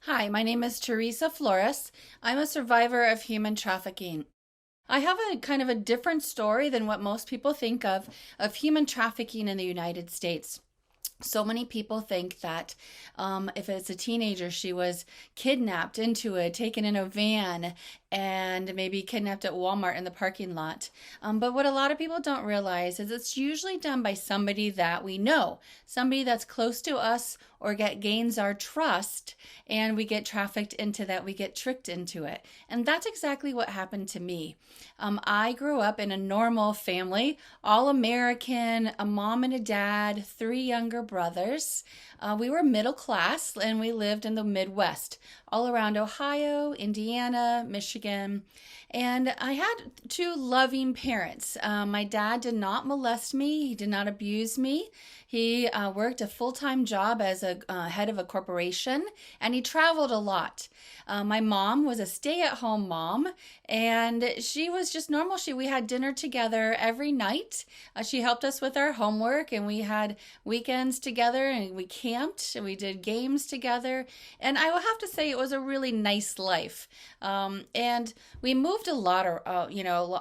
Hi, my name is Theresa Flores. I'm a survivor of human trafficking. I have a kind of a different story than what most people think of human trafficking in the United States. So many people think that if it's a teenager, she was kidnapped into it, taken in a van, and maybe kidnapped at Walmart in the parking lot. But what a lot of people don't realize is it's usually done by somebody that we know, somebody that's close to us or gains our trust, and we get trafficked into that, we get tricked into it. And that's exactly what happened to me. I grew up in a normal family, all American, a mom and a dad, three younger brothers. We were middle class and we lived in the Midwest, all around Ohio, Indiana, Michigan. And I had two loving parents. My dad did not molest me, he did not abuse me. He worked a full-time job as a head of a corporation, and he traveled a lot. My mom was a stay-at-home mom, and she was just normal. We had dinner together every night. She helped us with our homework, and we had weekends together, and we camped, and we did games together. And I will have to say it was a really nice life. And we moved a lot,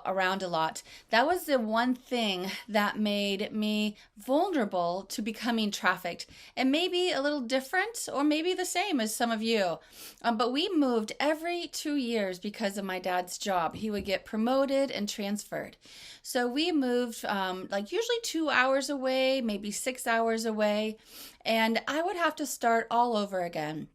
around a lot. That was the one thing that made me vulnerable to becoming trafficked, and maybe a little different or maybe the same as some of you. But we moved every 2 years because of my dad's job. He would get promoted and transferred. So we moved usually 2 hours away, maybe 6 hours away, and I would have to start all over again.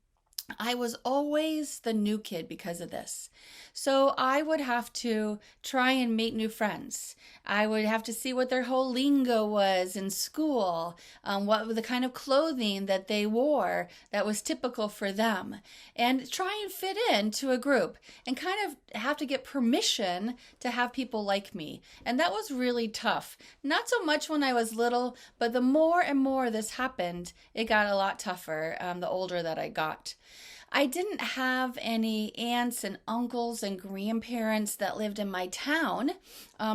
I was always the new kid because of this. So I would have to try and make new friends. I would have to see what their whole lingo was in school, what the kind of clothing that they wore that was typical for them, and try and fit into a group and kind of have to get permission to have people like me. And that was really tough. Not so much when I was little, but the more and more this happened, it got a lot tougher the older that I got. I didn't have any aunts and uncles and grandparents that lived in my town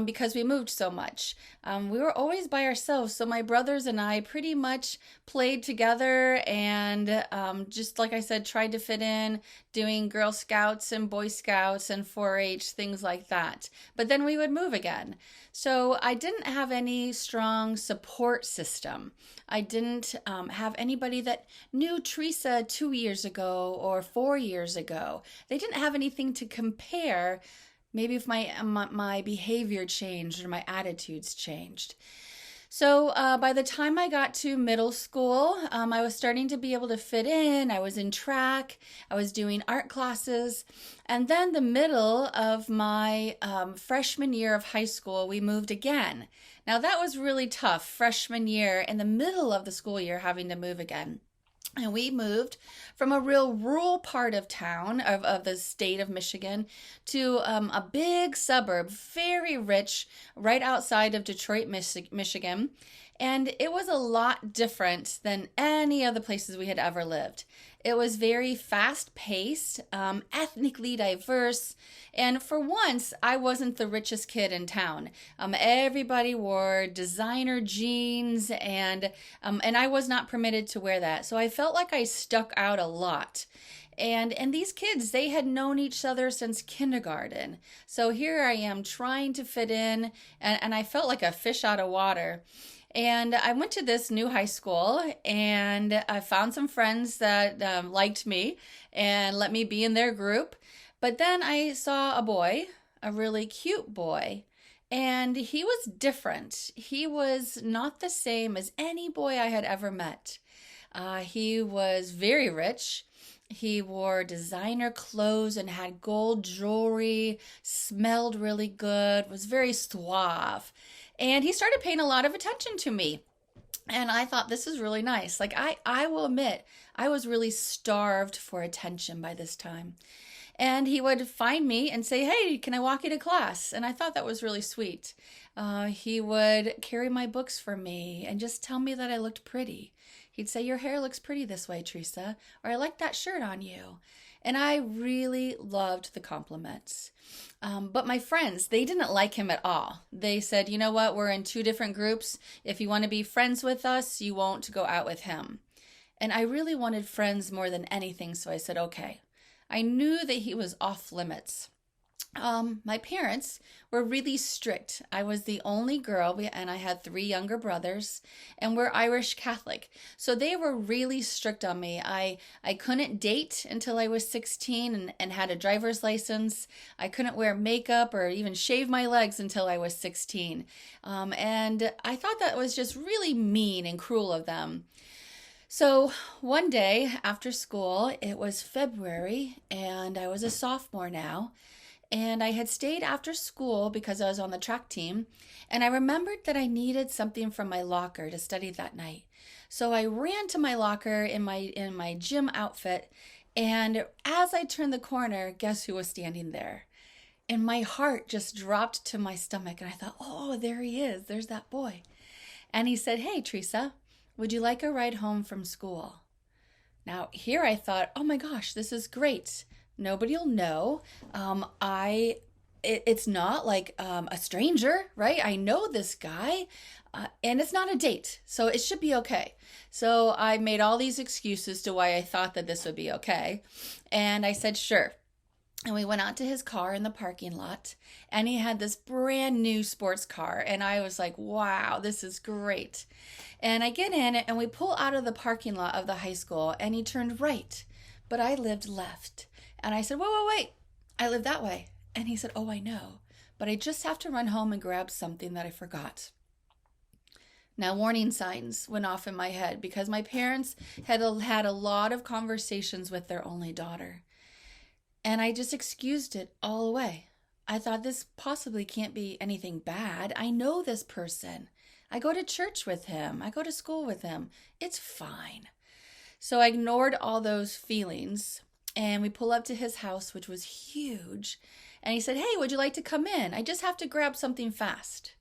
because we moved so much. We were always by ourselves, so my brothers and I pretty much played together and just like I said, tried to fit in, doing Girl Scouts and Boy Scouts and 4-H, things like that. But then we would move again. So I didn't have any strong support system. I didn't have anybody that knew Theresa 2 years ago or 4 years ago. They didn't have anything to compare. Maybe if my behavior changed or my attitudes changed. So by the time I got to middle school, I was starting to be able to fit in. I was in track. I was doing art classes. And then the middle of my freshman year of high school, we moved again. Now that was really tough, freshman year, in the middle of the school year, having to move again. And we moved from a real rural part of town, of the state of Michigan, to a big suburb, very rich, right outside of Detroit, Michigan. And it was a lot different than any of the places we had ever lived. It was very fast-paced, ethnically diverse, and for once, I wasn't the richest kid in town. Everybody wore designer jeans, and I was not permitted to wear that. So I felt like I stuck out a lot. And these kids, they had known each other since kindergarten. So here I am trying to fit in, and I felt like a fish out of water. And I went to this new high school and I found some friends that liked me and let me be in their group. But then I saw a boy, a really cute boy, and he was different. He was not the same as any boy I had ever met. He was very rich. He wore designer clothes and had gold jewelry, smelled really good, was very suave. And he started paying a lot of attention to me. And I thought, this is really nice. Like, I will admit, I was really starved for attention by this time. And he would find me and say, hey, can I walk you to class? And I thought that was really sweet. He would carry my books for me and just tell me that I looked pretty. He'd say, your hair looks pretty this way, Theresa, or I like that shirt on you. And I really loved the compliments. But my friends, they didn't like him at all. They said, you know what, we're in two different groups. If you want to be friends with us, you won't go out with him. And I really wanted friends more than anything, so I said, okay. I knew that he was off limits. My parents were really strict. I was the only girl, and I had three younger brothers, and we're Irish Catholic. So they were really strict on me. I couldn't date until I was 16 and had a driver's license. I couldn't wear makeup or even shave my legs until I was 16. And I thought that was just really mean and cruel of them. So one day after school, it was February, and I was a sophomore now. And I had stayed after school because I was on the track team, and I remembered that I needed something from my locker to study that night. So I ran to my locker in my gym outfit, and as I turned the corner, guess who was standing there? And my heart just dropped to my stomach, and I thought, oh, there he is. There's that boy. And he said, hey, Theresa, would you like a ride home from school? Now, here I thought, oh my gosh, this is great. Nobody will know. It's not like a stranger, right? I know this guy, and it's not a date, so it should be okay. So I made all these excuses to why I thought that this would be okay, and I said sure. And we went out to his car in the parking lot, and he had this brand new sports car, and I was like, wow, this is great. And I get in, and we pull out of the parking lot of the high school, and he turned right, but I lived left. And I said, wait, I live that way. And he said, oh, I know, but I just have to run home and grab something that I forgot. Now, warning signs went off in my head because my parents had a lot of conversations with their only daughter. And I just excused it all away. I thought this possibly can't be anything bad. I know this person. I go to church with him. I go to school with him. It's fine. So I ignored all those feelings. And we pull up to his house, which was huge. And he said, hey, would you like to come in? I just have to grab something fast.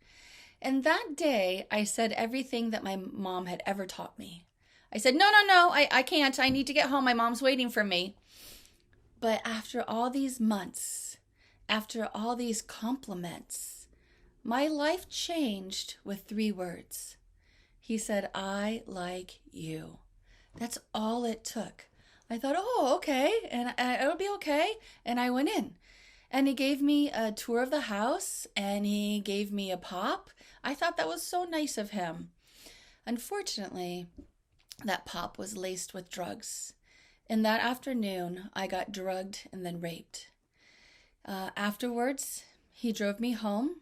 And that day, I said everything that my mom had ever taught me. I said, no, I can't. I need to get home. My mom's waiting for me. But after all these months, after all these compliments, my life changed with 3 words. He said, I like you. That's all it took. I thought, oh, okay, and it'll be okay. And I went in, and he gave me a tour of the house, and he gave me a pop. I thought that was so nice of him. Unfortunately, that pop was laced with drugs. And that afternoon, I got drugged and then raped. Afterwards, he drove me home,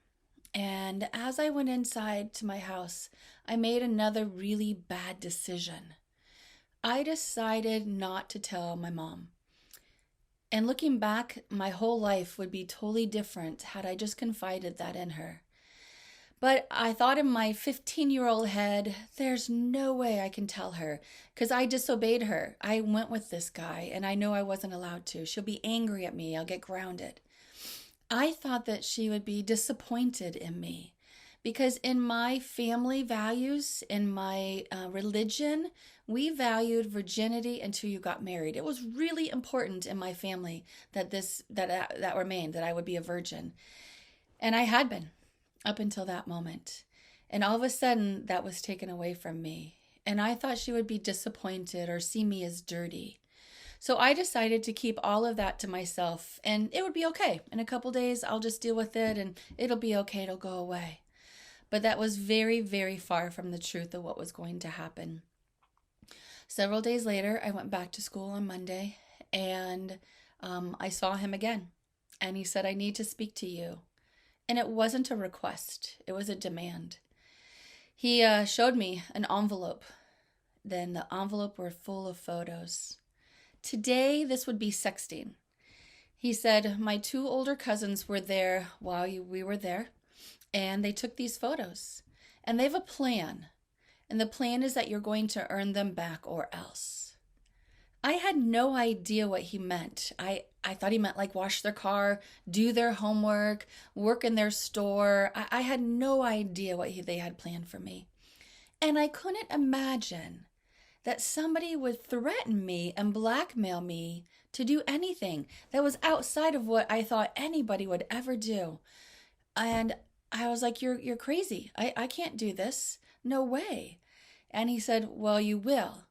and as I went inside to my house, I made another really bad decision. I decided not to tell my mom. And looking back, my whole life would be totally different had I just confided that in her. But I thought in my 15-year-old head, there's no way I can tell her because I disobeyed her. I went with this guy and I know I wasn't allowed to. She'll be angry at me. I'll get grounded. I thought that she would be disappointed in me. Because in my family values, in my religion, we valued virginity until you got married. It was really important in my family that remained, that I would be a virgin. And I had been up until that moment. And all of a sudden, that was taken away from me. And I thought she would be disappointed or see me as dirty. So I decided to keep all of that to myself, and it would be okay. In a couple days, I'll just deal with it, and it'll be okay. It'll go away. But that was very, very far from the truth of what was going to happen. Several days later, I went back to school on Monday, and I saw him again. And he said, I need to speak to you. And it wasn't a request. It was a demand. He showed me an envelope. Then the envelope were full of photos. Today, this would be sexting. He said, my 2 older cousins were there while we were there. And they took these photos, and they have a plan. And the plan is that you're going to earn them back or else. I had no idea what he meant. I thought he meant like wash their car, do their homework, work in their store. I had no idea what they had planned for me. And I couldn't imagine that somebody would threaten me and blackmail me to do anything that was outside of what I thought anybody would ever do. And I was like, you're crazy. I can't do this. No way. And he said, well, you will.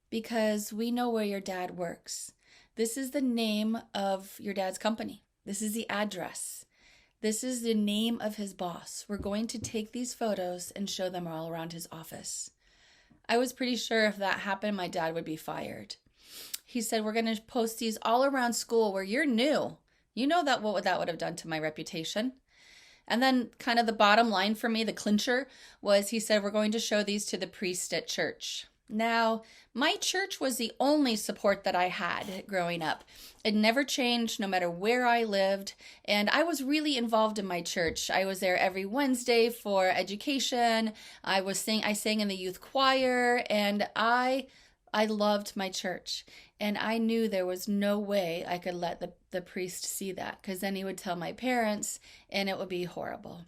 because we know where your dad works. This is the name of your dad's company. This is the address. This is the name of his boss. We're going to take these photos and show them all around his office. I was pretty sure if that happened, my dad would be fired. He said, we're going to post these all around school where you're new. You know that what that would have done to my reputation. And then kind of the bottom line for me, the clincher, was he said, we're going to show these to the priest at church. Now, my church was the only support that I had growing up. It never changed no matter where I lived, and I was really involved in my church. I was there every Wednesday for education. I sang in the youth choir, and I loved my church. And I knew there was no way I could let the priest see that, because then he would tell my parents and it would be horrible.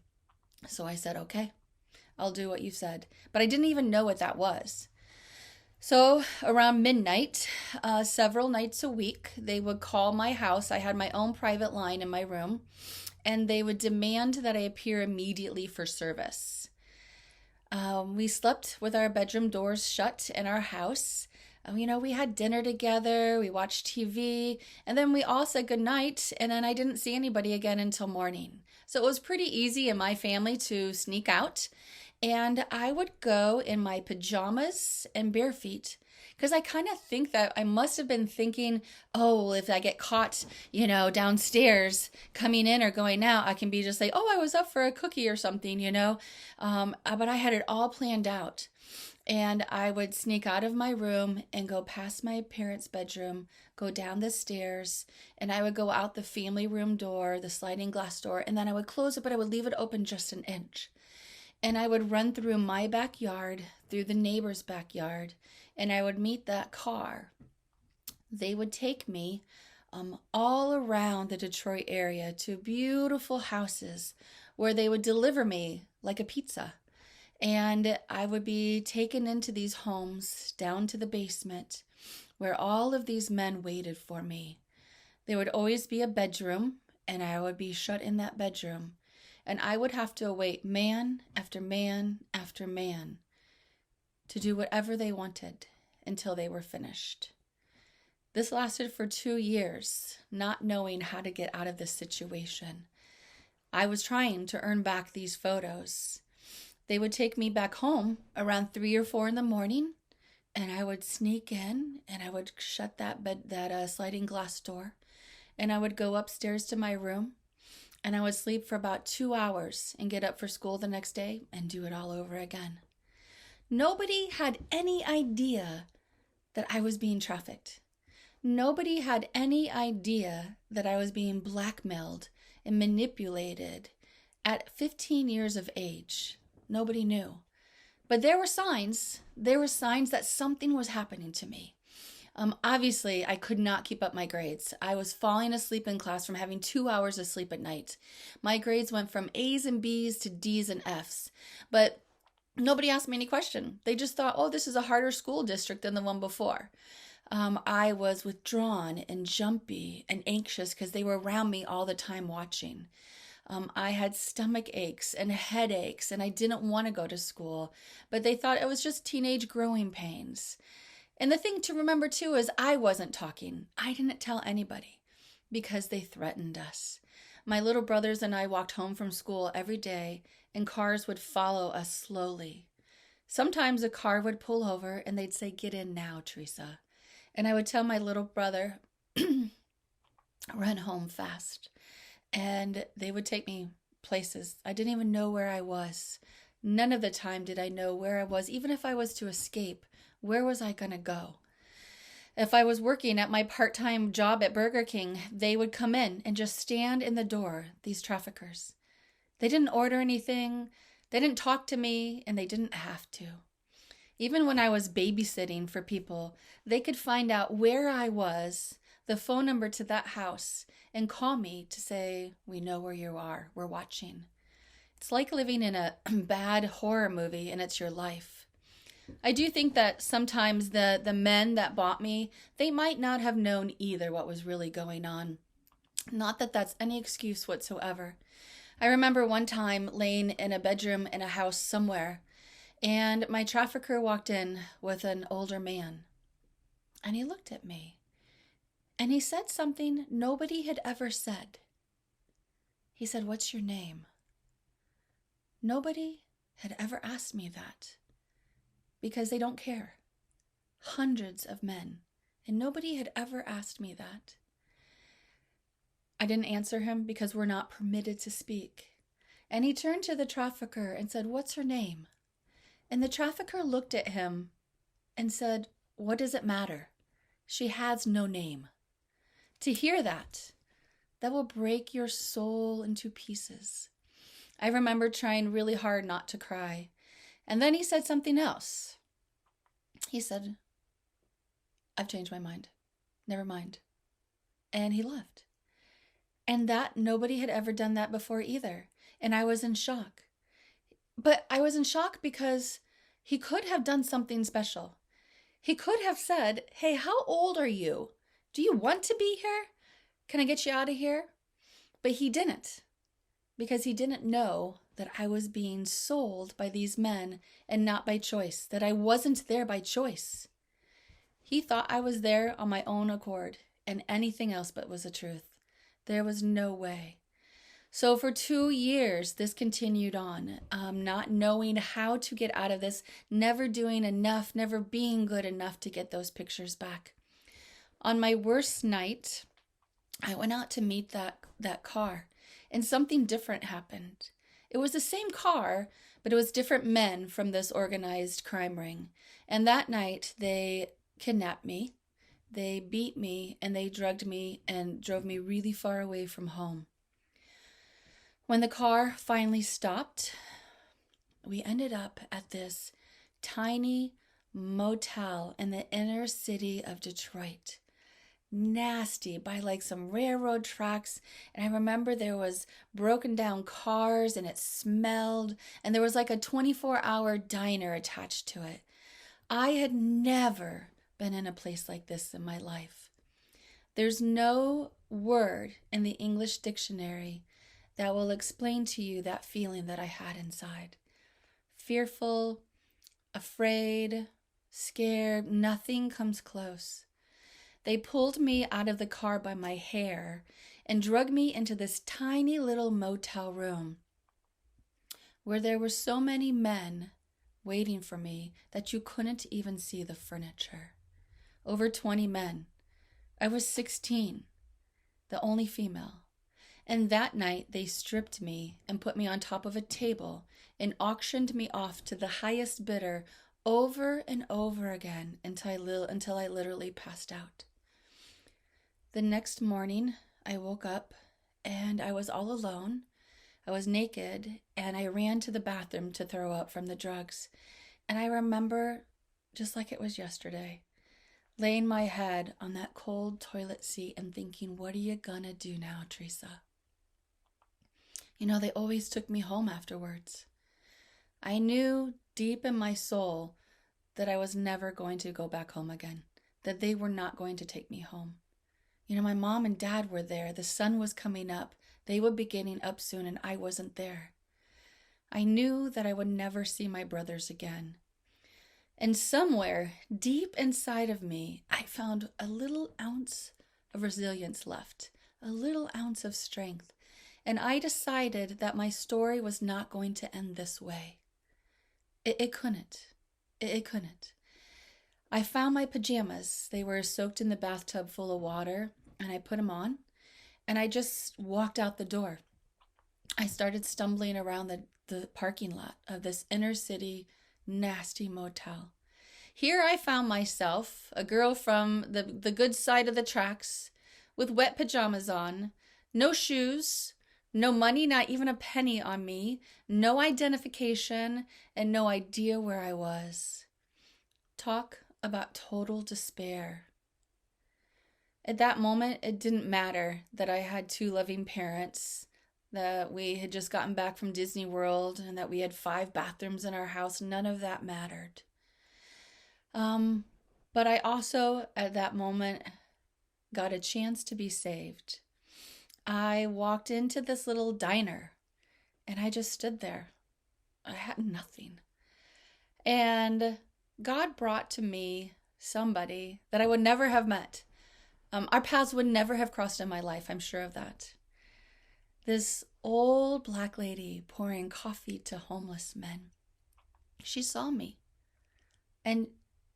So I said, okay, I'll do what you said. But I didn't even know what that was. So around midnight, several nights a week, they would call my house. I had my own private line in my room, and they would demand that I appear immediately for service. We slept with our bedroom doors shut in our house. We had dinner together, we watched TV, and then we all said goodnight, and then I didn't see anybody again until morning. So it was pretty easy in my family to sneak out, and I would go in my pajamas and bare feet, because I kind of think that I must have been thinking, oh, if I get caught, downstairs coming in or going out, I can be just like, oh, I was up for a cookie or something, but I had it all planned out. And I would sneak out of my room and go past my parents' bedroom, go down the stairs, and I would go out the family room door, the sliding glass door, and then I would close it, but I would leave it open just an inch. And I would run through my backyard, through the neighbor's backyard, and I would meet that car. They would take me all around the Detroit area to beautiful houses where they would deliver me like a pizza. And I would be taken into these homes down to the basement where all of these men waited for me. There would always be a bedroom, and I would be shut in that bedroom. And I would have to await man after man after man to do whatever they wanted until they were finished. This lasted for 2 years, not knowing how to get out of this situation. I was trying to earn back these photos. They would take me back home around 3 or 4 in the morning, and I would sneak in, and I would shut that sliding glass door, and I would go upstairs to my room, and I would sleep for about 2 hours and get up for school the next day and do it all over again. Nobody had any idea that I was being trafficked. Nobody had any idea that I was being blackmailed and manipulated at 15 years of age. Nobody knew. But there were signs. There were signs that something was happening to me. Obviously, I could not keep up my grades. I was falling asleep in class from having 2 hours of sleep at night. My grades went from A's and B's to D's and F's. But nobody asked me any question. They just thought, oh, this is a harder school district than the one before. I was withdrawn and jumpy and anxious because they were around me all the time watching. I had stomach aches and headaches, and I didn't want to go to school, but they thought it was just teenage growing pains. And the thing to remember too is I wasn't talking. I didn't tell anybody because they threatened us. My little brothers and I walked home from school every day, and cars would follow us slowly. Sometimes a car would pull over and they'd say, "Get in now, Theresa." And I would tell my little brother, "Run home fast." And they would take me places. I didn't even know where I was. None of the time did I know where I was. Even if I was to escape, where was I going to go? If I was working at my part-time job at Burger King, they would come in and just stand in the door, these traffickers. They didn't order anything. They didn't talk to me, and they didn't have to. Even when I was babysitting for people, they could find out where I was, the phone number to that house, and call me to say, "We know where you are. We're watching." It's like living in a bad horror movie, and it's your life. I do think that sometimes the men that bought me, they might not have known either what was really going on. Not that that's any excuse whatsoever. I remember one time laying in a bedroom in a house somewhere, and my trafficker walked in with an older man. And he looked at me. And he said something nobody had ever said. He said, "What's your name?" Nobody had ever asked me that because they don't care. Hundreds of men. And nobody had ever asked me that. I didn't answer him because we're not permitted to speak. And he turned to the trafficker and said, "What's her name?" And the trafficker looked at him and said, "What does it matter? She has no name." To hear that will break your soul into pieces. I remember trying really hard not to cry. And then he said something else. He said, "I've changed my mind. Never mind." And he left. And that nobody had ever done that before either. And I was in shock. But I was in shock because he could have done something special. He could have said, "Hey, how old are you? Do you want to be here? Can I get you out of here?" But he didn't, because he didn't know that I was being sold by these men and not by choice, that I wasn't there by choice. He thought I was there on my own accord, and anything else but was the truth. There was no way. So for 2 years, this continued on, not knowing how to get out of this, never doing enough, never being good enough to get those pictures back. On my worst night, I went out to meet that car, and something different happened. It was the same car, but it was different men from this organized crime ring. And that night, they kidnapped me, they beat me, and they drugged me and drove me really far away from home. When the car finally stopped, we ended up at this tiny motel in the inner city of Detroit. Nasty, by like some railroad tracks. And I remember there was broken down cars and it smelled, and there was like a 24-hour diner attached to it. I had never been in a place like this in my life. There's no word in the English dictionary that will explain to you that feeling that I had inside. Fearful, afraid, scared, nothing comes close. They pulled me out of the car by my hair and dragged me into this tiny little motel room where there were so many men waiting for me that you couldn't even see the furniture. Over 20 men. I was 16, the only female. And that night they stripped me and put me on top of a table and auctioned me off to the highest bidder over and over again until I literally passed out. The next morning, I woke up and I was all alone. I was naked and I ran to the bathroom to throw up from the drugs. And I remember, just like it was yesterday, laying my head on that cold toilet seat and thinking, what are you gonna do now, Theresa? You know, they always took me home afterwards. I knew deep in my soul that I was never going to go back home again, that they were not going to take me home. You know, my mom and dad were there. The sun was coming up. They would be getting up soon, and I wasn't there. I knew that I would never see my brothers again. And somewhere deep inside of me, I found a little ounce of resilience left, a little ounce of strength. And I decided that my story was not going to end this way. It couldn't. It couldn't. I found my pajamas. They were soaked in the bathtub full of water, and I put them on, and I just walked out the door. I started stumbling around the parking lot of this inner city nasty motel. Here I found myself, a girl from the good side of the tracks, with wet pajamas on, no shoes, no money, not even a penny on me, no identification, and no idea where I was. Talk about total despair. At that moment, it didn't matter that I had 2 loving parents, that we had just gotten back from Disney World, and that we had 5 bathrooms in our house. None of that mattered. But I also, at that moment, got a chance to be saved. I walked into this little diner, and I just stood there. I had nothing. And God brought to me somebody that I would never have met. Our paths would never have crossed in my life, I'm sure of that. This old black lady pouring coffee to homeless men. She saw me, and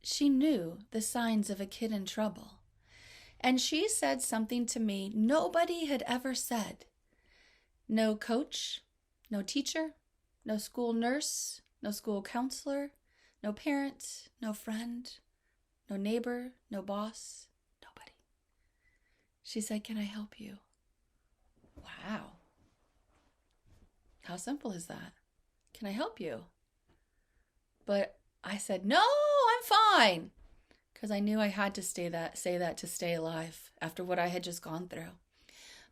she knew the signs of a kid in trouble. And she said something to me nobody had ever said. No coach, no teacher, no school nurse, no school counselor, no parent, no friend, no neighbor, no boss, nobody. She said, "Can I help you?" Wow. How simple is that? Can I help you? But I said, "No, I'm fine." Because I knew I had to say that to stay alive after what I had just gone through.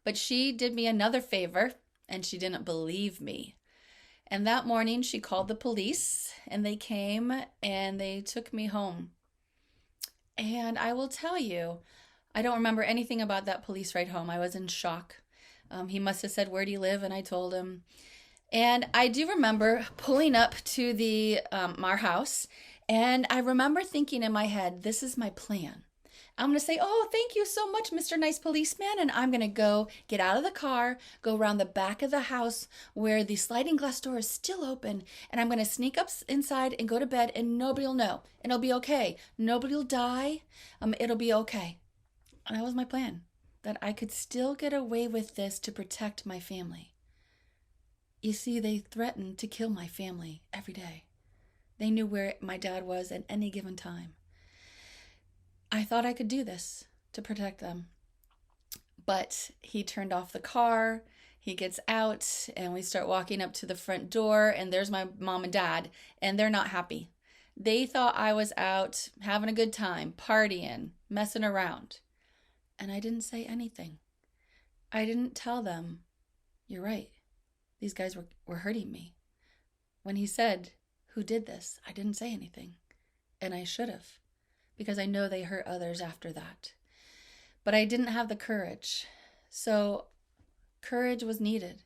But she did me another favor, and she didn't believe me. And that morning she called the police, and they came and they took me home. And I will tell you, I don't remember anything about that police ride home. I was in shock. He must have said, "Where do you live?" And I told him. And I do remember pulling up to the our house, and I remember thinking in my head, this is my plan. I'm going to say, "Oh, thank you so much, Mr. Nice Policeman." And I'm going to go get out of the car, go around the back of the house where the sliding glass door is still open. And I'm going to sneak up inside and go to bed, and nobody will know. And it'll be okay. Nobody will die. It'll be okay. And that was my plan, that I could still get away with this to protect my family. You see, they threatened to kill my family every day. They knew where my dad was at any given time. I thought I could do this to protect them. But he turned off the car, he gets out, and we start walking up to the front door, and there's my mom and dad, and they're not happy. They thought I was out having a good time, partying, messing around. And I didn't say anything. I didn't tell them, "You're right. These guys were hurting me." When he said, "Who did this?" I didn't say anything. And I should have, because I know they hurt others after that. But I didn't have the courage. So courage was needed.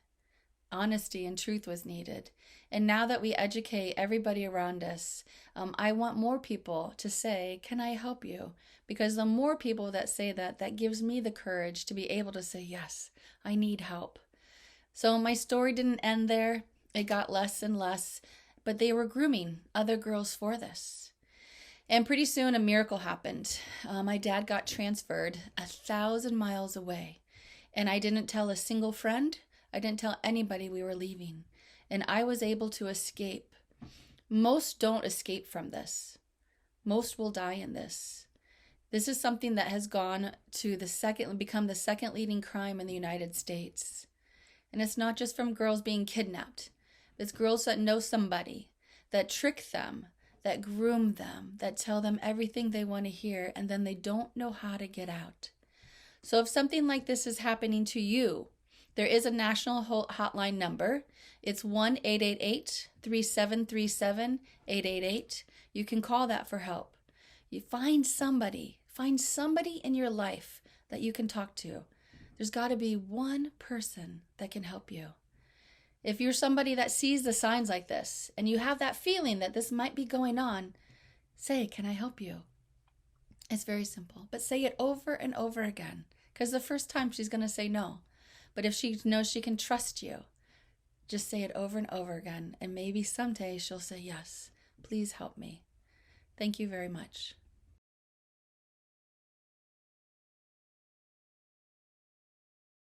Honesty and truth was needed. And now that we educate everybody around us, I want more people to say, "Can I help you?" Because the more people that say that, that gives me the courage to be able to say, "Yes, I need help." So my story didn't end there. It got less and less, but they were grooming other girls for this. And pretty soon a miracle happened. My dad got transferred 1,000 miles away, and I didn't tell a single friend. I didn't tell anybody we were leaving, and I was able to escape. Most don't escape from this. Most will die in this. This is something that has gone to become the second leading crime in the United States. And it's not just from girls being kidnapped. It's girls that know somebody, that trick them, that groom them, that tell them everything they want to hear, and then they don't know how to get out. So if something like this is happening to you, there is a national hotline number. It's 1-888-3737-888. You can call that for help. You find somebody in your life that you can talk to. There's got to be one person that can help you. If you're somebody that sees the signs like this and you have that feeling that this might be going on, say, "Can I help you?" It's very simple, but say it over and over again, because the first time she's going to say no. But if she knows she can trust you, just say it over and over again, and maybe someday she'll say, "Yes, please help me." Thank you very much.